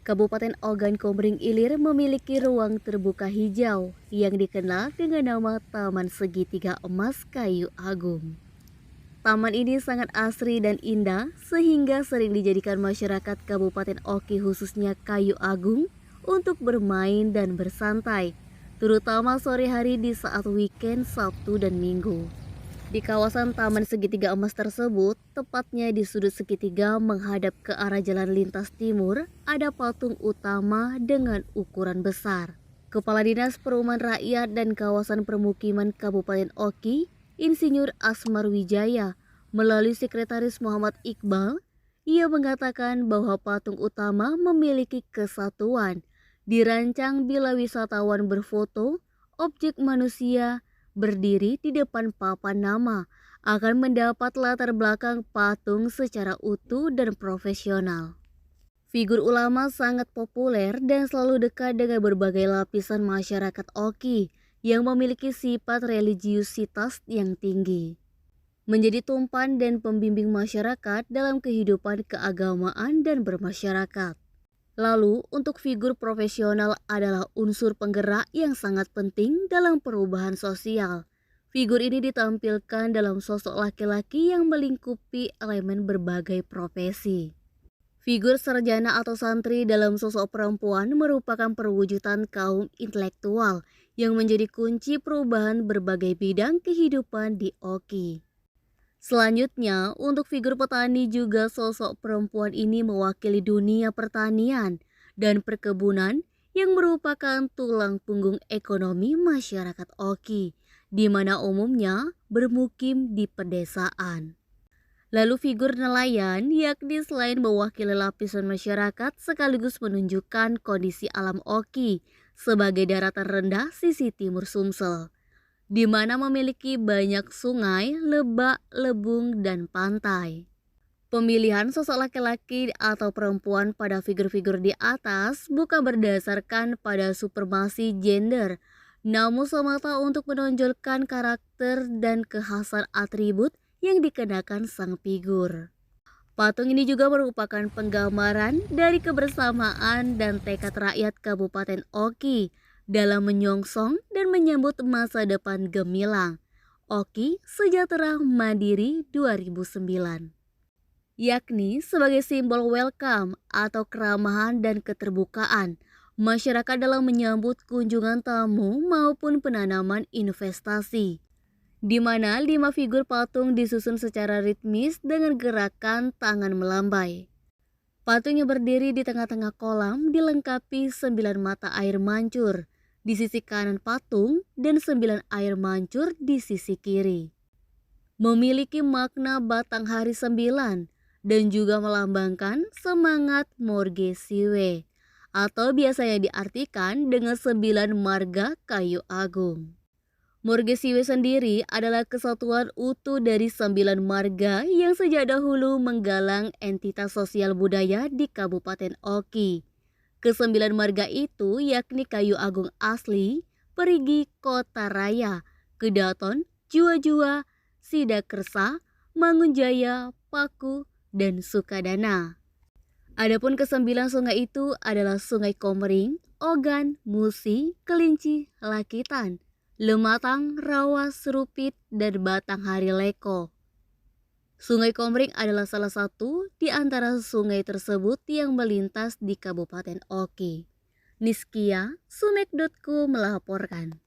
Kabupaten Ogan Komering Ilir memiliki ruang terbuka hijau yang dikenal dengan nama Taman Segitiga Emas Kayu Agung. Taman ini sangat asri dan indah sehingga sering dijadikan masyarakat Kabupaten Oki khususnya Kayu Agung untuk bermain dan bersantai, terutama sore hari di saat weekend Sabtu dan Minggu. Di kawasan Taman Segitiga Emas tersebut, tepatnya di sudut segitiga menghadap ke arah jalan lintas timur, ada patung utama dengan ukuran besar. Kepala Dinas Perumahan Rakyat dan Kawasan Permukiman Kabupaten Oki, Insinyur Asmar Wijaya, melalui Sekretaris Muhammad Iqbal, ia mengatakan bahwa patung utama memiliki kesatuan, dirancang bila wisatawan berfoto, objek manusia berdiri di depan papan nama akan mendapat latar belakang patung secara utuh dan profesional. Figur ulama sangat populer dan selalu dekat dengan berbagai lapisan masyarakat Oki yang memiliki sifat religiusitas yang tinggi. Menjadi tumpan dan pembimbing masyarakat dalam kehidupan keagamaan dan bermasyarakat. Lalu, untuk figur profesional adalah unsur penggerak yang sangat penting dalam perubahan sosial. Figur ini ditampilkan dalam sosok laki-laki yang melingkupi elemen berbagai profesi. Figur sarjana atau santri dalam sosok perempuan merupakan perwujudan kaum intelektual yang menjadi kunci perubahan berbagai bidang kehidupan di Oki. Selanjutnya, untuk figur petani juga sosok perempuan ini mewakili dunia pertanian dan perkebunan yang merupakan tulang punggung ekonomi masyarakat Oki, di mana umumnya bermukim di pedesaan. Lalu figur nelayan yakni selain mewakili lapisan masyarakat sekaligus menunjukkan kondisi alam Oki sebagai daratan rendah sisi timur Sumsel, di mana memiliki banyak sungai, lebak, lebung, dan pantai. Pemilihan sosok laki-laki atau perempuan pada figur-figur di atas bukan berdasarkan pada supremasi gender, namun semata untuk menonjolkan karakter dan kekhasan atribut yang dikenakan sang figur. Patung ini juga merupakan penggambaran dari kebersamaan dan tekad rakyat Kabupaten Oki dalam menyongsong dan menyambut masa depan gemilang Oki Sejahtera Mandiri 2009, yakni sebagai simbol welcome atau keramahan dan keterbukaan masyarakat dalam menyambut kunjungan tamu maupun penanaman investasi, di mana 5 figur patung disusun secara ritmis dengan gerakan tangan melambai. Patung yang berdiri di tengah-tengah kolam dilengkapi 9 mata air mancur di sisi kanan patung dan 9 air mancur di sisi kiri. Memiliki makna batang hari 9 dan juga melambangkan semangat Morge Siwe atau biasanya diartikan dengan 9 marga kayu agung. Morge Siwe sendiri adalah kesatuan utuh dari 9 marga yang sejak dahulu menggalang entitas sosial budaya di Kabupaten Oki. Ke-9 marga itu yakni Kayu Agung Asli, Perigi Kota Raya, Kedaton, Jua-Jua, Sidakersa, Mangunjaya, Paku, dan Sukadana. Adapun ke-9 sungai itu adalah Sungai Komering, Ogan, Musi, Kelinci, Lakitan, Lematang, Rawa, Serupit, dan Batanghari Leko. Sungai Komering adalah salah satu di antara sungai tersebut yang melintas di Kabupaten Oki. Niskia, Sumek.co melaporkan.